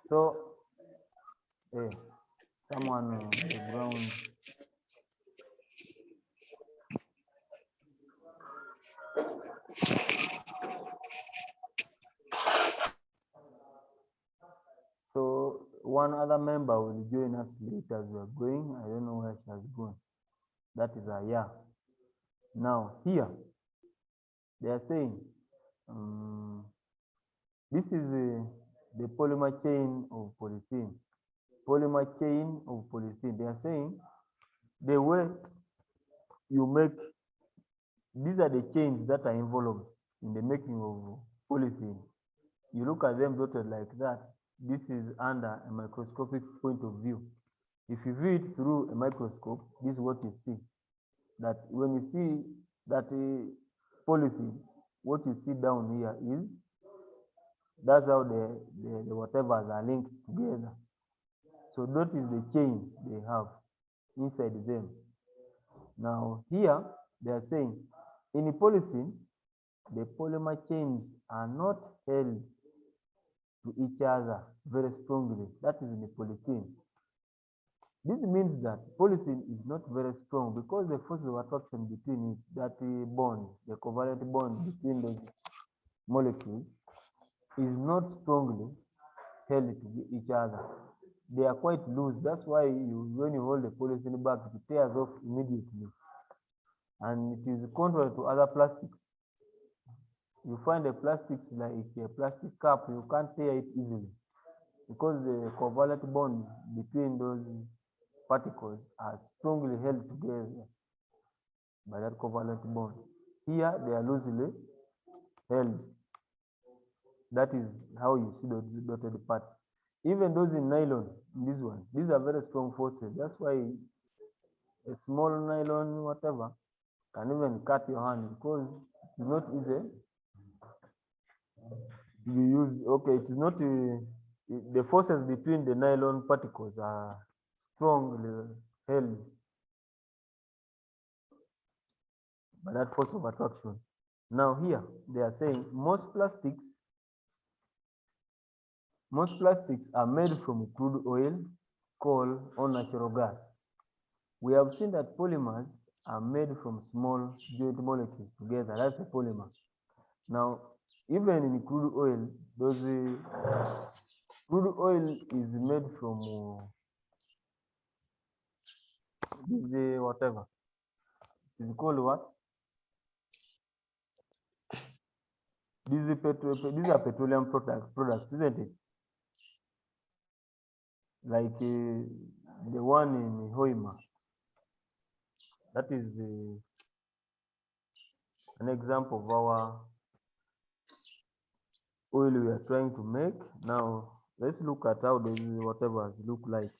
So, someone on the ground. So one other member will join us later as we are going. I don't know where she has gone. That is Aya. Now here, they are saying, this is the polymer chain of polythene. Polymer chain of polythene. They are saying the way you make, these are the chains that are involved in the making of polythene. You look at them dotted like that. This is under a microscopic point of view. If you view it through a microscope, this is what you see. That when you see that polythene, what you see down here is, that's how the whatevers are linked together. So that is the chain they have inside them. Now here, they are saying, in polythene, the polymer chains are not held to each other very strongly. That is in the polythene. This means that polythene is not very strong because the force of attraction between it, that bond, the covalent bond between the molecules, is not strongly held to each other. They are quite loose. That's why when you hold the polythene back, it tears off immediately. And it is contrary to other plastics. You find the plastics like a plastic cup, you can't tear it easily because the covalent bond between those particles are strongly held together by that covalent bond. Here they are loosely held. That is how you see those dotted parts. Even those in nylon, these ones, these are very strong forces. That's why a small nylon, whatever, can even cut your hand because it's not easy to be used. Okay, it is not the forces between the nylon particles are strongly held by that force of attraction. Now here they are saying most plastics are made from crude oil, coal, or natural gas. We have seen that polymers are made from small joint molecules together. That's a polymer. Now, even in crude oil, crude oil is made from this whatever. It's called what? These are petroleum products, isn't it? Like the one in Hoima. That is an example of our oil we are trying to make. Now, let's look at how those whatevers look like.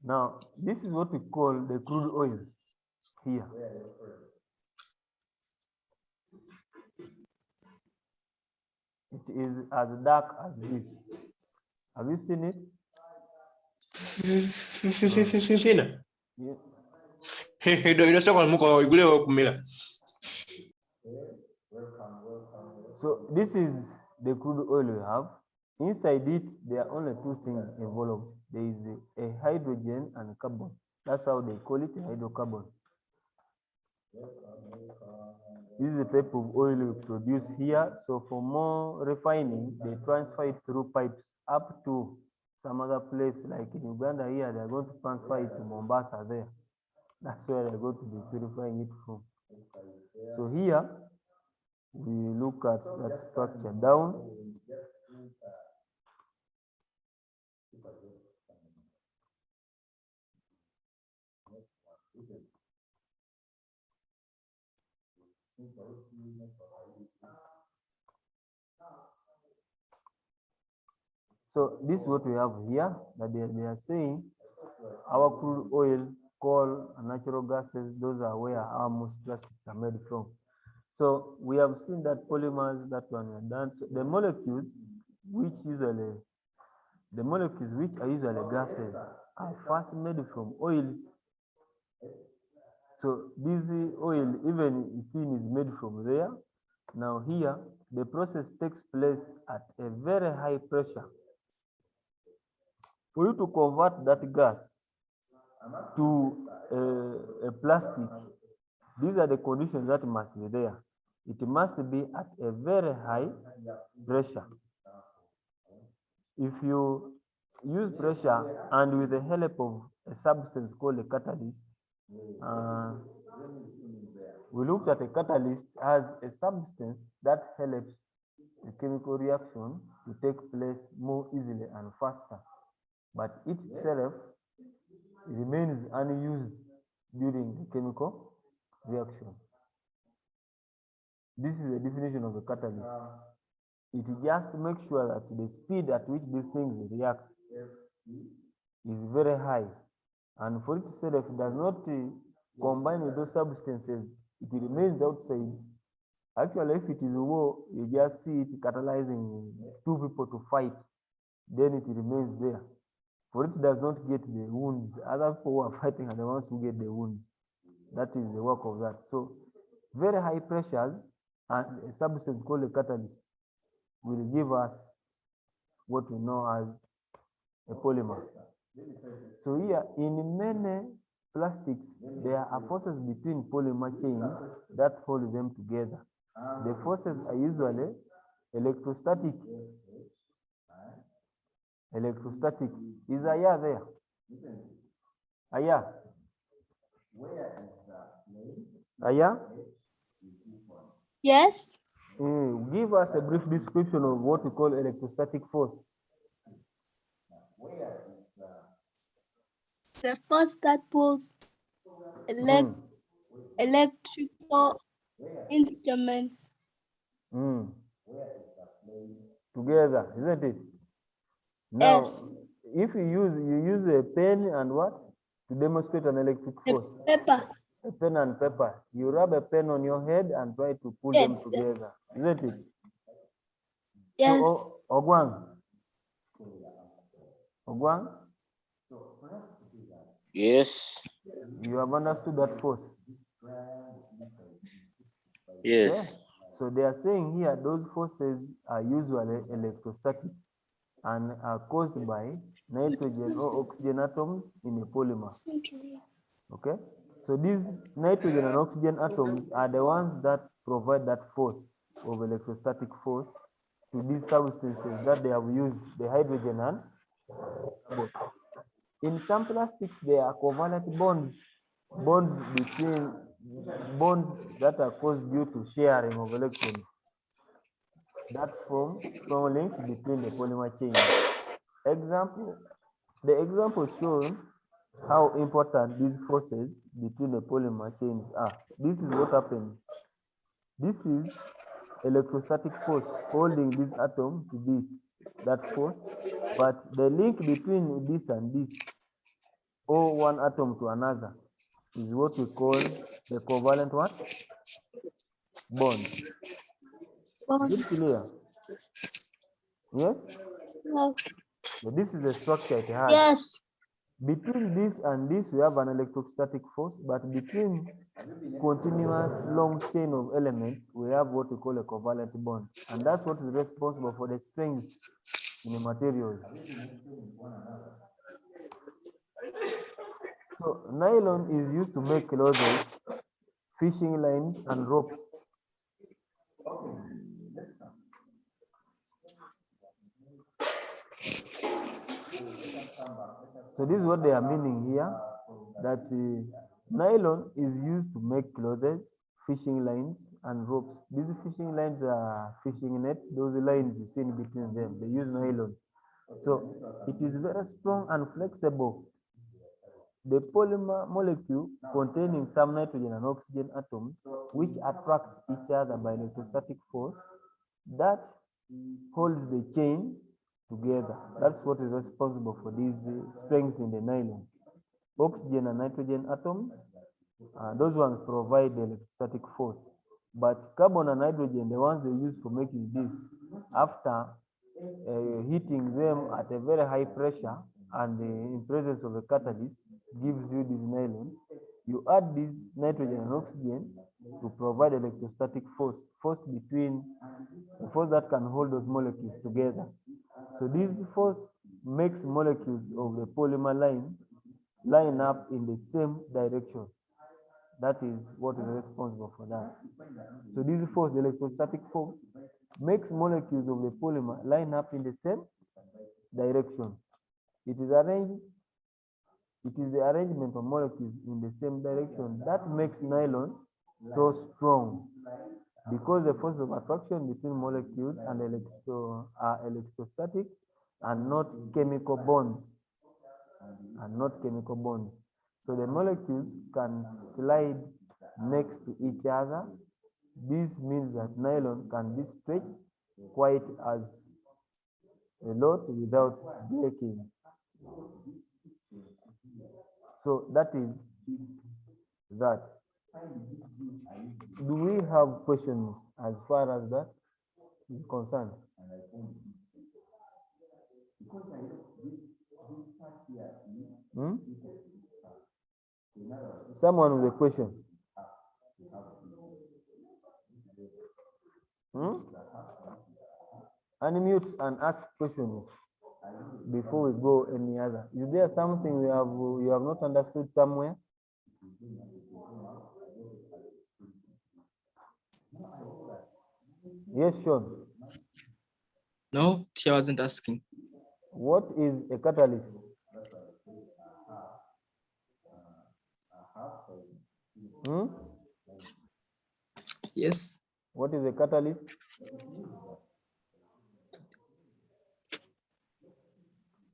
Now, this is what we call the crude oil here. It is as dark as this. Have you seen it? So this is the crude oil we have. Inside it, there are only two things involved. There is a hydrogen and a carbon. That's how they call it, a hydrocarbon. This is the type of oil we produce here. So for more refining, they transfer it through pipes up to some other place, like in Uganda here, they're going to transfer it to Mombasa there. That's where they're going to be purifying it from. So here, we look at that structure down. So this is what we have here, that they are saying our crude oil, coal, and natural gases, those are where our most plastics are made from. So we have seen that polymers, that one we are done. So the molecules, which usually The molecules which are usually gases are first made from oils. So this oil, even ethene, is made from there. Now here, the process takes place at a very high pressure. For you to convert that gas to a plastic, these are the conditions that must be there. It must be at a very high pressure. If you use pressure and with the help of a substance called a catalyst, we looked at a catalyst as a substance that helps a chemical reaction to take place more easily and faster, but itself remains unused during the chemical reaction. This is the definition of a catalyst. It just makes sure that the speed at which these things react is very high, and for itself does not combine with those substances, it remains outside. Actually, if it is war, you just see it catalyzing two people to fight, then it remains there. For it does not get the wounds. Other people who are fighting are the ones who get the wounds. That is the work of that. So very high pressures and a substance called a catalyst will give us what we know as a polymer. So here, in many plastics, there are forces between polymer chains that hold them together. The forces are usually electrostatic. Electrostatic. Is Aya there? Aya? Aya? Yes. Give us a brief description of what we call electrostatic force. The force that pulls electrical instruments together, isn't it? Now, yes. if you use a pen and what to demonstrate an electric force? Paper. A pen and paper. You rub a pen on your head and try to pull them together, isn't it? Yes. So, Ogwang. Ogwang? Yes. You have understood that force? Yes. Okay? So they are saying here those forces are usually electrostatic and are caused by nitrogen or oxygen atoms in a polymer. Okay? So these nitrogen and oxygen atoms are the ones that provide that force of electrostatic force to these substances that they have used, the hydrogen and carbon. In some plastics, there are covalent bonds that are caused due to sharing of electrons that form strong links between the polymer chains. The example shows how important these forces between the polymer chains are. This is what happens. This is electrostatic force holding this atom to that force, but the link between this and this, or one atom to another, is what we call the covalent what? Bond. Is it clear? Yes? Yes. So this is the structure it has. Yes. Between this and this, we have an electrostatic force, but between continuous long chain of elements, we have what we call a covalent bond. And that's what is responsible for the strength in the materials. So nylon is used to make clothes, fishing lines, and ropes. So this is what they are meaning here, that nylon is used to make clothes, fishing lines, and ropes. These fishing lines are fishing nets. Those lines you see in between them, they use nylon. So it is very strong and flexible. The polymer molecule containing some nitrogen and oxygen atoms, which attract each other by electrostatic force, that holds the chain together. That's what is responsible for this strength in the nylon. Oxygen and nitrogen atoms, those ones provide the electrostatic force. But carbon and hydrogen, the ones they use for making this, after heating them at a very high pressure and in presence of a catalyst gives you these nylons. You add this nitrogen and oxygen to provide electrostatic force between the force that can hold those molecules together. So this force makes molecules of the polymer line up in the same direction. That is what is responsible for that. So this force, the electrostatic force, makes molecules of the polymer line up in the same direction. It is the arrangement of molecules in the same direction that makes nylon so strong, because the force of attraction between molecules and are electrostatic and not chemical bonds. So the molecules can slide next to each other. This means that nylon can be stretched quite as a lot without breaking. So that is that. Do we have questions as far as that is concerned? Someone with a question? Unmute and ask questions before we go any other. Is there something you have not understood somewhere? Yes, Sean. No, she wasn't asking. What is a catalyst? Yes. What is a catalyst?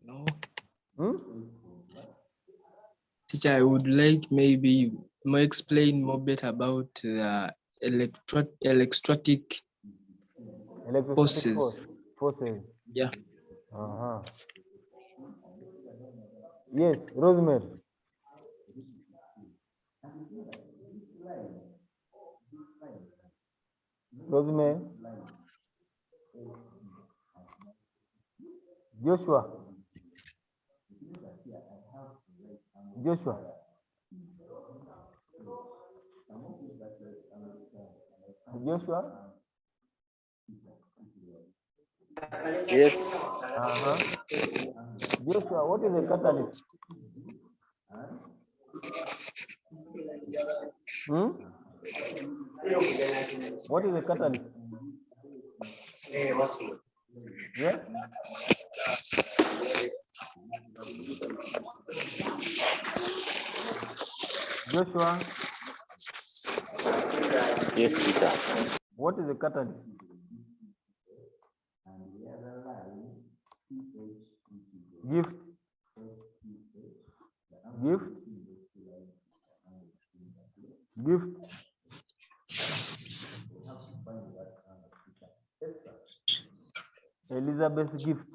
No. Hmm? Teacher, I would like maybe more explain more better about the electrostatic forces. Forces. Yeah. Yes, Rosemary. Rosemary. Joshua. Joshua. Joshua. Yes. Joshua, what is a catalyst? What is a catalyst? Yes? Joshua? Yes, teacher. What is a catalyst? Gift. Elizabeth Gift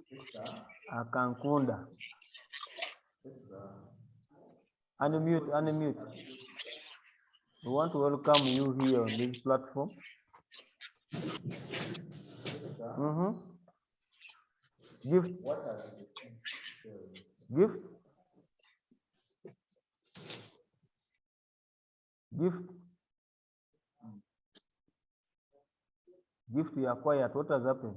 Akankunda. Unmute. We want to welcome you here on this platform. Gift. Gift, you are quiet. What has happened?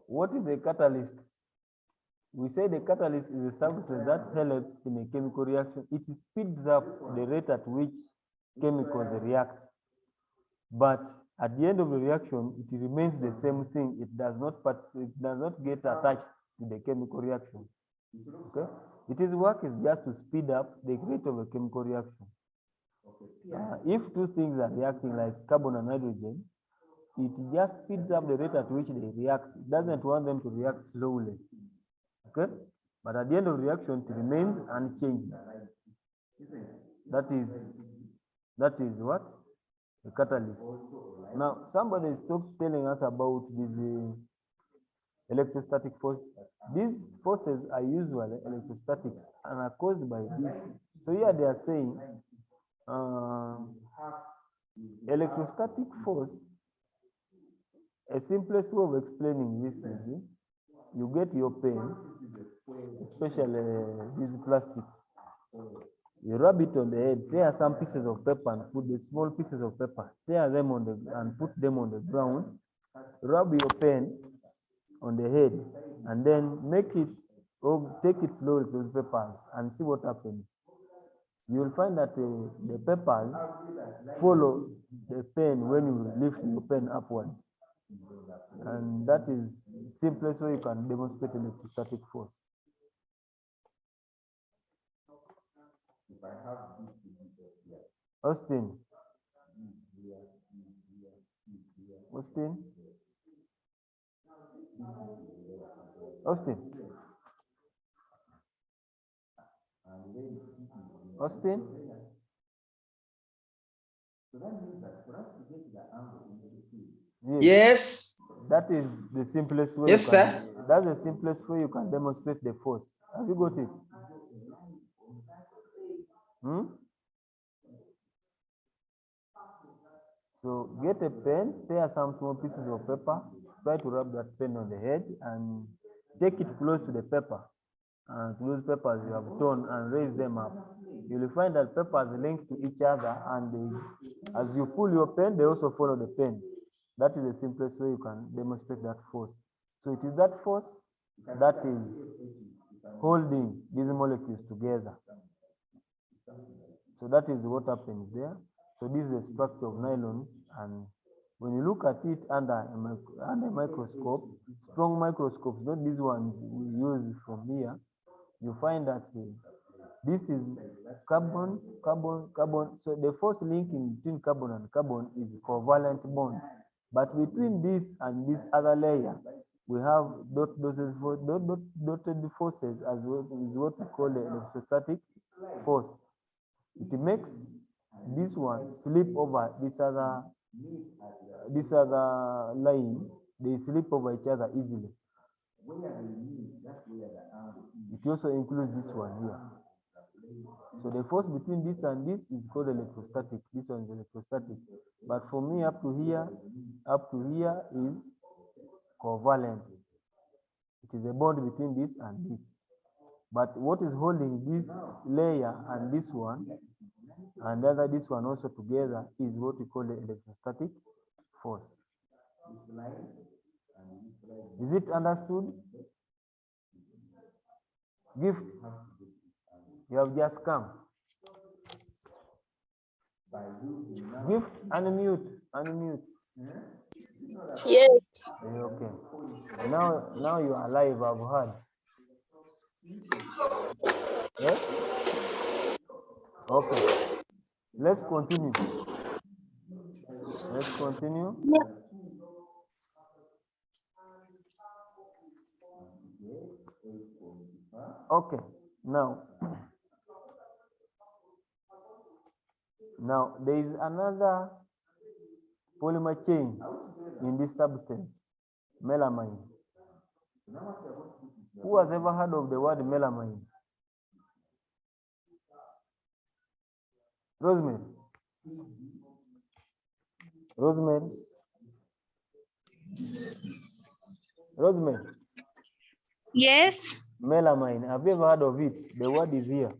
What is a catalyst? We say the catalyst is a substance that helps in a chemical reaction. It speeds up the rate at which chemicals react. But at the end of the reaction, it remains the same thing. It does not get attached to the chemical reaction. Okay? Its work is just to speed up the rate of a chemical reaction. If two things are reacting like carbon and hydrogen, it just speeds up the rate at which they react. It doesn't want them to react slowly. Okay? But at the end of the reaction, it remains unchanged. That is what? A catalyst. Now, somebody is telling us about this electrostatic force. These forces are usually electrostatics and are caused by this. So here they are saying electrostatic force, a simplest way of explaining this is you get your pen, especially this plastic. You rub it on the head, tear some pieces of paper and put the small pieces of paper, tear them on the and put them on the ground, rub your pen on the head, and then make it or take it slowly to the papers and see what happens. You will find that the papers follow the pen when you lift your pen upwards. And that is the simplest way you can demonstrate electrostatic force. Austin. Austin. Austin. Austin. Yes. That is the simplest way. Yes, sir. That's the simplest way you can demonstrate the force. Have you got it? So get a pen, tear some small pieces of paper, try to rub that pen on the head and take it close to the paper. And those papers you have torn and raise them up. You will find that papers link to each other, and as you pull your pen, they also follow the pen. That is the simplest way you can demonstrate that force. So it is that force that is holding these molecules together. So that is what happens there. So this is the structure of nylon, and when you look at it under a microscope, strong microscopes, not these ones we use from here, you find that this is carbon. So the force linking between carbon and carbon is covalent bond. But between this and this other layer, we have dotted forces, as well, is what we call the electrostatic force. It makes this one slip over this other line. They slip over each other easily. It also includes this one here. So the force between this and this is called electrostatic. This one is electrostatic. But for me, up to here is covalent. It is a bond between this and this. But what is holding this layer and this one, and this one also together, is what we call the electrostatic force. Is it understood? Gift, you have just come. Gift, unmute. Yes. Okay. Now you are alive, I've heard. Yes? Okay. Let's continue. Okay. Now there is another polymer chain in this substance, melamine. Who has ever heard of the word melamine? Rosemary. Yes. Melamine. Have you ever heard of it? The word is here.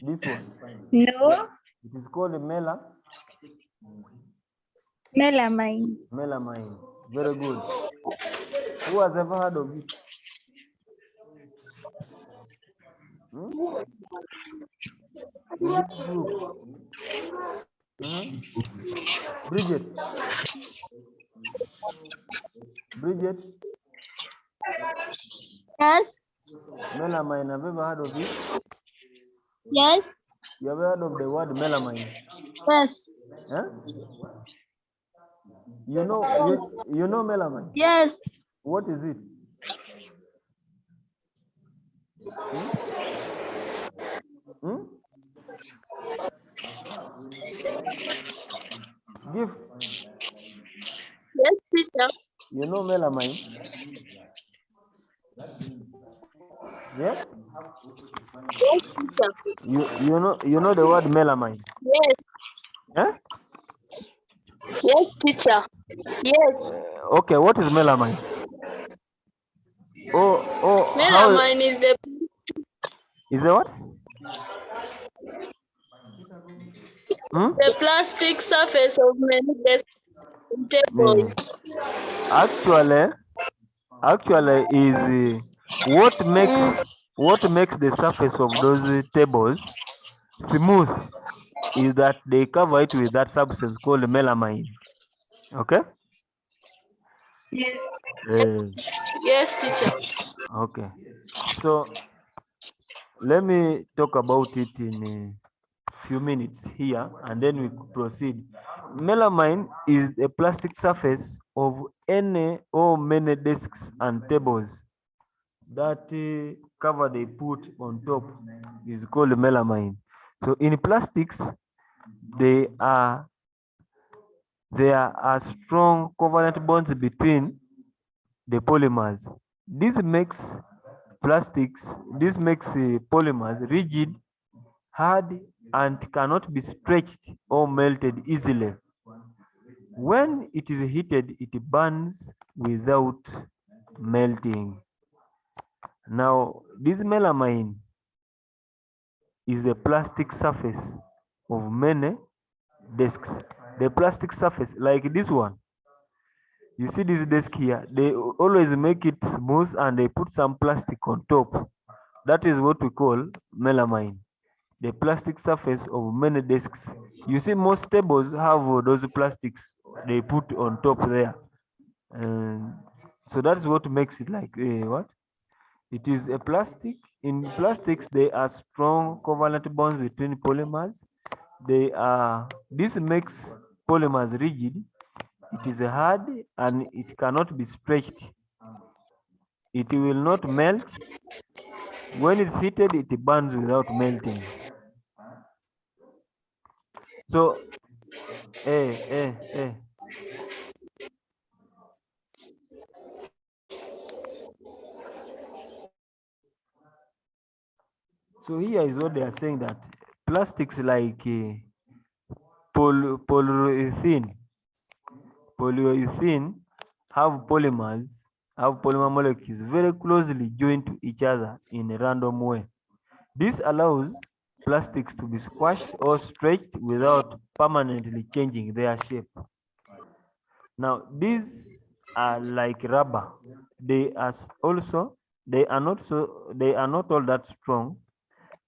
This one. No. It is called Melamine. Melamine. Very good. Who has ever heard of it? In this group. Bridget. Yes. Melamine. Have you ever heard of it? Yes. You have heard of the word melamine? Yes. Huh? You know melamine? Yes. What is it? Gift. Yes, teacher. You know melamine? Yes? Yes, teacher. You know the word melamine? Yes. Eh? Yes, teacher. Yes. Okay, what is melamine? Oh, how Melamine is the is it what? Hmm? plastic surface of many desks and tables. Actually, is what makes the surface of those tables smooth is that they cover it with that substance called melamine. Okay. Uh, Yes, teacher. okay. So let me talk about it in a few minutes here, and then we proceed. Melamine is a plastic surface of any or many desks and tables that cover they put on top is called melamine. So in plastics, they are there are strong covalent bonds between the polymers. This makes polymers rigid, hard, and cannot be stretched or melted easily. When it is heated, it burns without melting. Now, this melamine is a plastic surface of many desks. The plastic surface, like this one, you see this desk here, they always make it smooth and they put some plastic on top. That is what we call melamine, the plastic surface of many desks. You see most tables have those plastics they put on top there. And so that's what makes it like what? It is a plastic. In plastics, there are strong covalent bonds between polymers. This makes polymers rigid. It is hard and it cannot be stretched. It will not melt. When it's heated, it burns without melting. So, eh, eh, eh. So here is what they are saying, that plastics like polyurethane have polymer molecules very closely joined to each other in a random way. This allows plastics to be squashed or stretched without permanently changing their shape. Now, these are like rubber. They are not all that strong.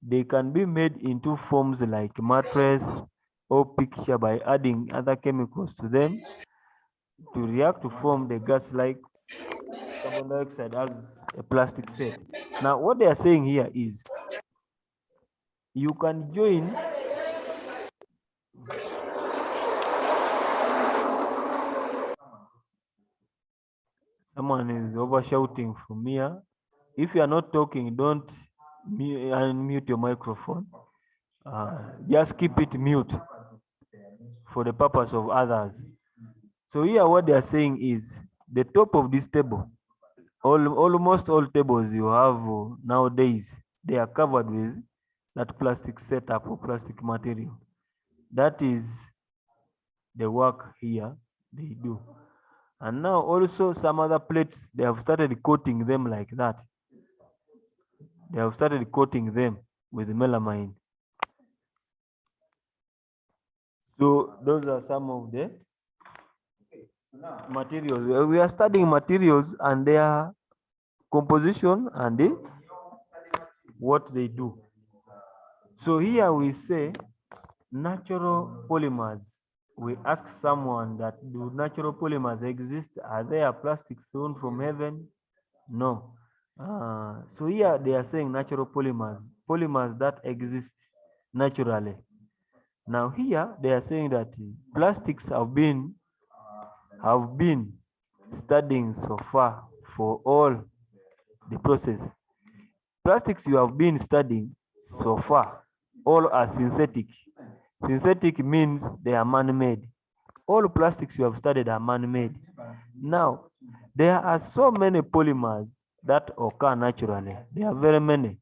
They can be made into forms like mattress or picture by adding other chemicals to them to react to form the gas like carbon dioxide as a plastic set. Now, what they are saying here is you can join someone is over shouting from here. If you are not talking, don't unmute your microphone. Just keep it mute for the purpose of others. So here what they are saying is the top of this table, almost all tables you have nowadays, they are covered with that plastic setup or plastic material. That is the work here they do. And now also some other plates, they have started coating them like that. They have started coating them with melamine. So those are some of the materials. We are studying materials and their composition and what they do. So here we say natural polymers. We ask someone that do natural polymers exist? Are there plastics thrown from heaven? No. So here they are saying natural polymers that exist naturally. Now here they are saying that plastics have been studying so far for all the process. Plastics you have been studying so far, all are synthetic. Synthetic means they are man-made. All plastics you have studied are man-made. Now, there are so many polymers that occur naturally. There are very many.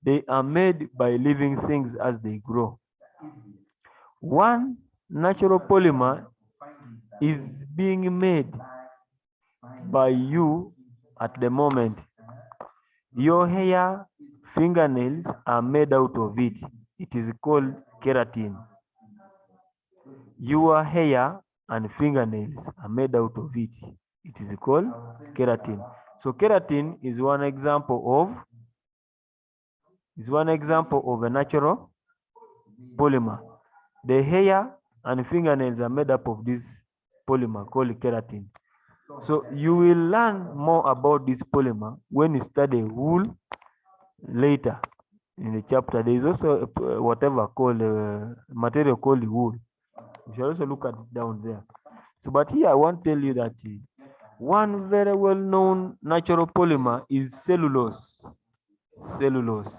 They are made by living things as they grow. One natural polymer is being made by you at the moment. Your hair, fingernails are made out of it. It is called keratin. Your hair and fingernails are made out of it. It is called keratin. So keratin is one example of a natural polymer. The hair and fingernails are made up of this polymer called keratin. So you will learn more about this polymer when you study wool later in the chapter. There is also whatever called material called wool. You should also look at it down there. So, but here I want to tell you that one very well-known natural polymer is cellulose. Cellulose.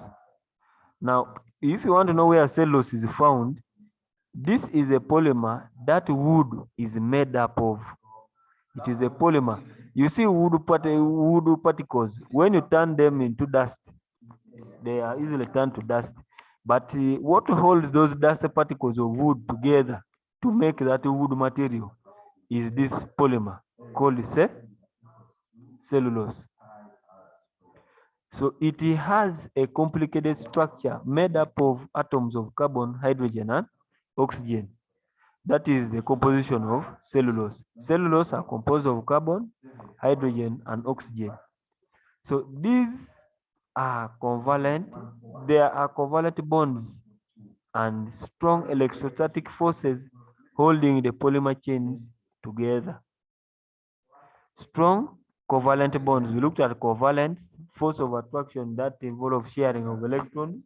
Now, if you want to know where cellulose is found, this is a polymer that wood is made up of. It is a polymer. You see wood particles, when you turn them into dust, they are easily turned to dust. But what holds those dust particles of wood together to make that wood material is this polymer called cellulose. So it has a complicated structure made up of atoms of carbon, hydrogen, and oxygen. That is the composition of cellulose. Cellulose are composed of carbon, hydrogen, and oxygen. So these are covalent. There are covalent bonds and strong electrostatic forces holding the polymer chains together. Strong covalent bonds. We looked at covalent force of attraction that involves sharing of electrons.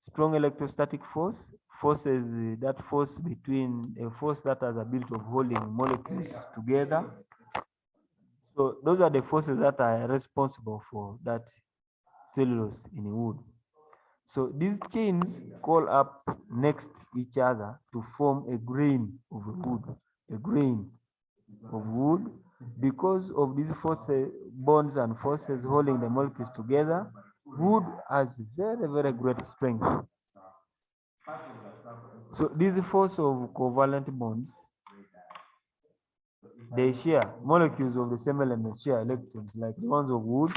Strong electrostatic force, forces that force between a force that has the ability of holding molecules together. So those are the forces that are responsible for that cellulose in wood. So these chains call up next each other to form a grain of wood, a grain of wood. Because of these forces, bonds and forces holding the molecules together, wood has very, very great strength. So this force of covalent bonds, they share molecules of the same element, share electrons like the ones of wood,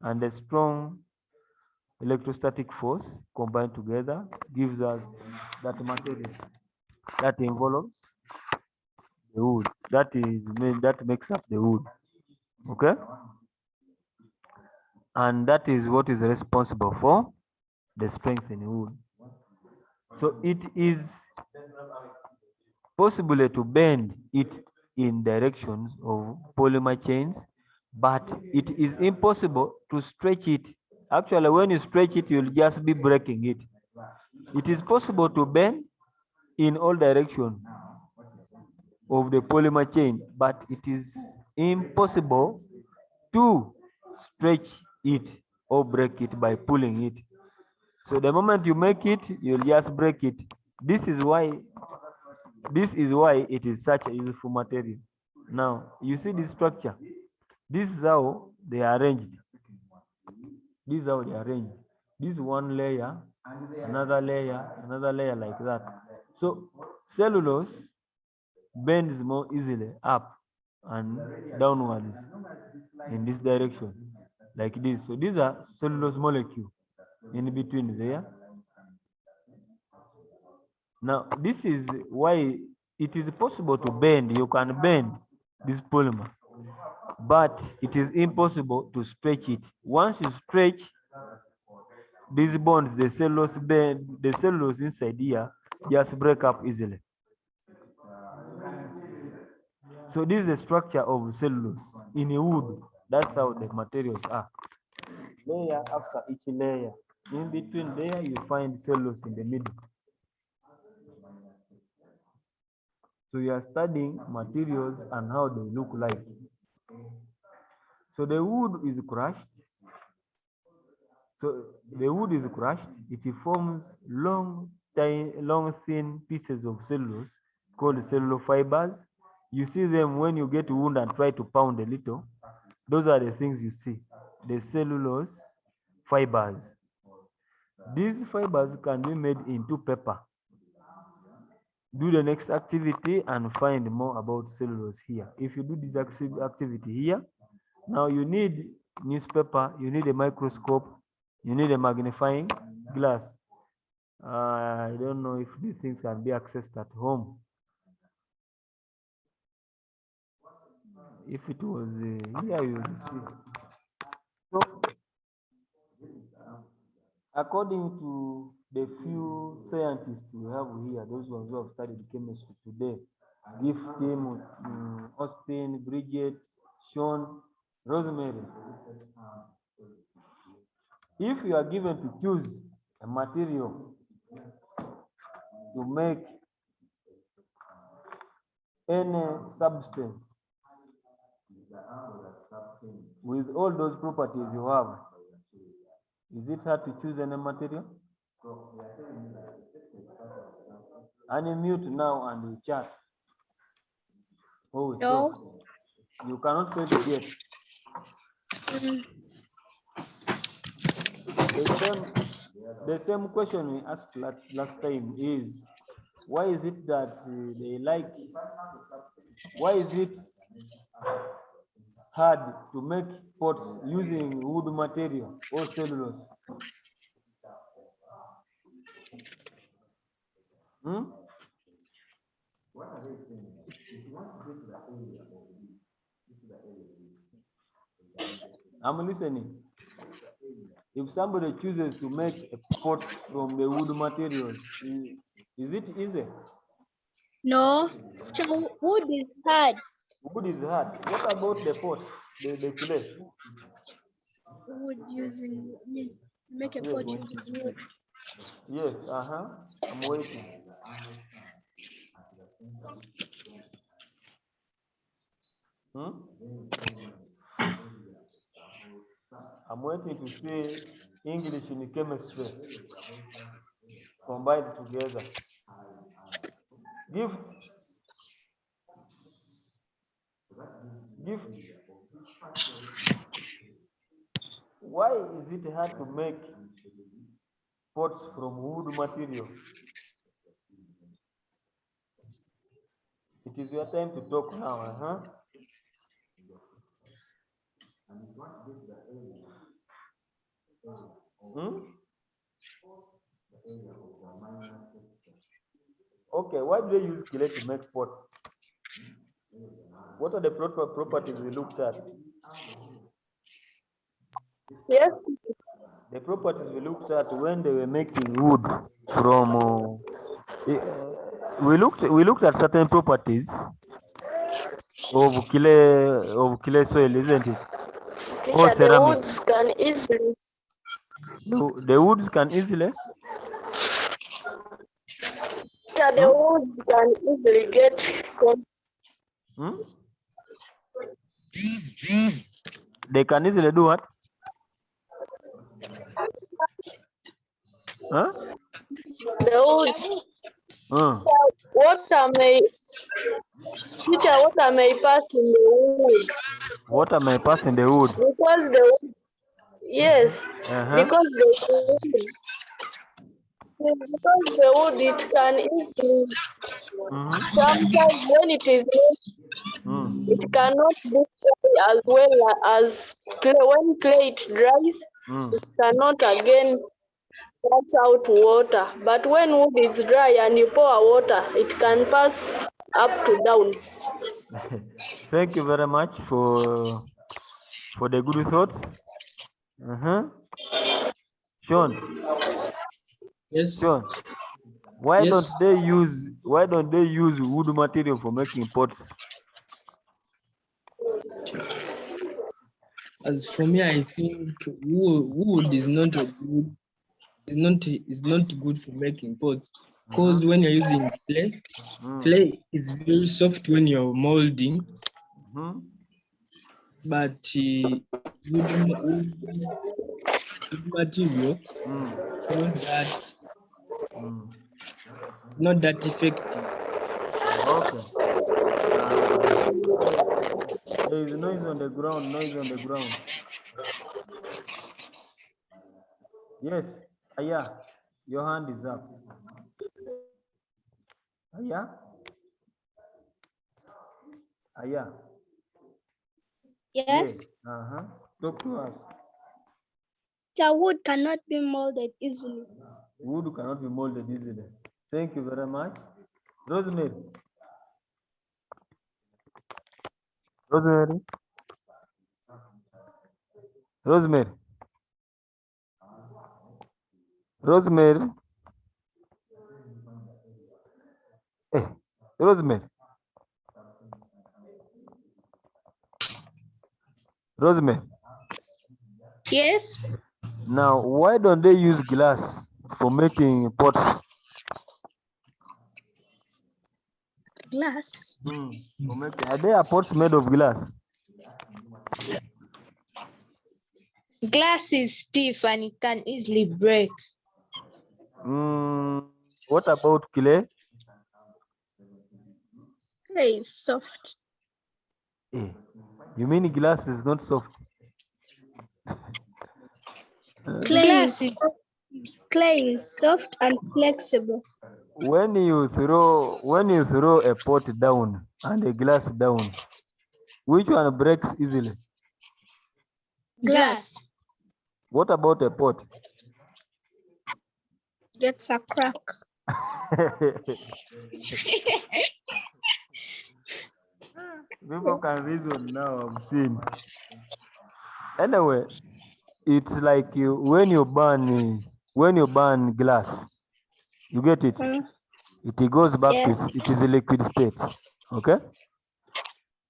and the strong electrostatic force combined together gives us that material that envelopes the wood. That makes up the wood. Okay? And that is what is responsible for the strength in wood. So it is possible to bend it in directions of polymer chains, but it is impossible to stretch it. Actually, when you stretch it, you'll just be breaking it. It is possible to bend in all directions of the polymer chain, but it is impossible to stretch it or break it by pulling it. So the moment you make it, you'll just break it. This is why it is such a useful material. Now, you see this structure. This is how they are arranged. This is how they are arranged. This one layer, another layer like that. So cellulose bends more easily up and downwards in this direction, like this. So these are cellulose molecules in between there. Now, this is why it is possible to bend. You can bend this polymer, but it is impossible to stretch it. Once you stretch these bonds, the cellulose inside here just break up easily. So this is the structure of cellulose in a wood. That's how the materials are. Layer after each layer. In between there, you find cellulose in the middle. So you are studying materials and how they look like. So the wood is crushed. So the wood is crushed. It forms long, thin pieces of cellulose called cellulose fibers. You see them when you get wood and try to pound a little. Those are the things you see, the cellulose fibers. These fibers can be made into paper. Do the next activity and find more about cellulose here. If you do this activity here, now you need newspaper, you need a microscope, you need a magnifying glass. I don't know if these things can be accessed at home. If it was here, you will see. So, according to the few scientists we have here, those ones who have studied chemistry today, Gift, Tim, Austin, Bridget, Sean, Rosemary. If you are given to choose a material to make any substance with all those properties you have, is it hard to choose any material? Unmute now and you chat. Oh, No. you cannot say it yet. The same question we asked last time is, why is it that why is it hard to make pots using wood material or cellulose? What are they saying? If you want to get to the area of this, I'm listening. If somebody chooses to make a pot from the wood materials, is it easy? No. So wood is hard. Wood is hard. What about the pot, the clay? Wood using make a pot using wood. Yes, I'm waiting. I'm waiting to see English in chemistry combined together. Gift. Why is it hard to make pots from wood material? It is your time to talk now, Okay, why do they use clay to make pots? What are the properties we looked at? Yes. The properties we looked at when they were making wood from we looked at certain properties of clay soil, isn't it? Teacher, the ceramic. woods can easily. The woods can easily. Teacher, the woods can easily get. They can easily do what? The wood. Water may. Teacher, water may pass in the wood. Water may pass in the wood. Because the wood. Yes. Because the wood it can easily. Sometimes when it is it cannot be as well as clay. When clay it dries, it cannot again pass out water. But when wood is dry and you pour water, it can pass up to down. Thank you very much for the good thoughts. Sean. Yes. Sean. Why don't they use wood material for making pots? As for me, I think wood is not good for making pots, because when you're using clay is very soft when you're molding. But wood material is not that effective. Okay. There is noise on the ground. Yes. Aya, your hand is up. Aya? Aya? Yes. Uh-huh. Talk to us. The wood cannot be molded easily. Wood cannot be molded easily. Thank you very much. Rosemary. Rosemary. Rosemary. Rosemary. Hey, Rosemary. Rosemary. Yes. Now, why don't they use glass for making pots? Glass. Are there pots made of glass? Glass is stiff and it can easily break. What about clay? Clay is soft. You mean glass is not soft? Clay is soft and flexible. When you throw a pot down and a glass down, which one breaks easily? Glass What about a pot? gets a crack. People can reason now, I'm seeing. Anyway, it's like when you burn glass, you get it? It goes back to it is a liquid state. Okay?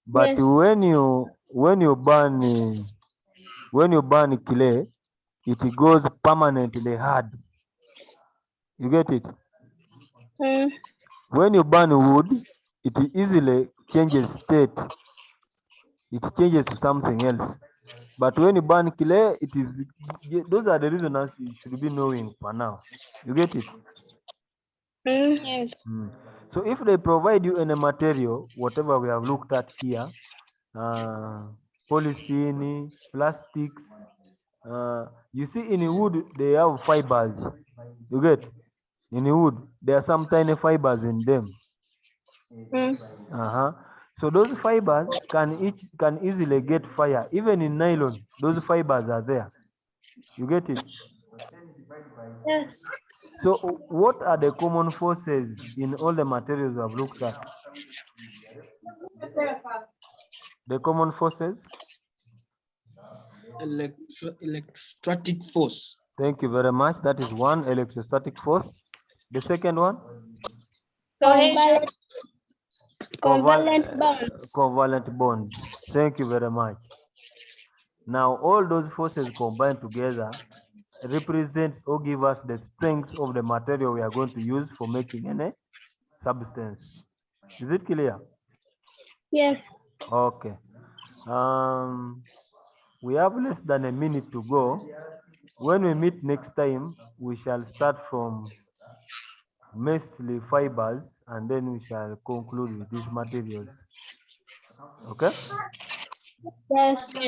But Yes. when you burn clay, it goes permanently hard. You get it? When you burn wood, it easily changes state. It changes to something else. But when you burn clay, those are the reasons you should be knowing for now. You get it? Yes. So if they provide you any material, whatever we have looked at here, polythene, plastics, you see in wood, they have fibers. You get? In wood, there are some tiny fibers in them. So those fibers can easily get fire. Even in nylon, those fibers are there. You get it? Yes. So what are the common forces in all the materials we have looked at? The common forces? Electrostatic force. Thank you very much. That is one, electrostatic force. The second one? Covalent bonds. Covalent bonds. Thank you very much. Now, all those forces combined together represents or give us the strength of the material we are going to use for making any substance. Is it clear? Yes. Okay. We have less than a minute to go. When we meet next time, we shall start from mostly fibers and then we shall conclude with these materials. Okay? Yes.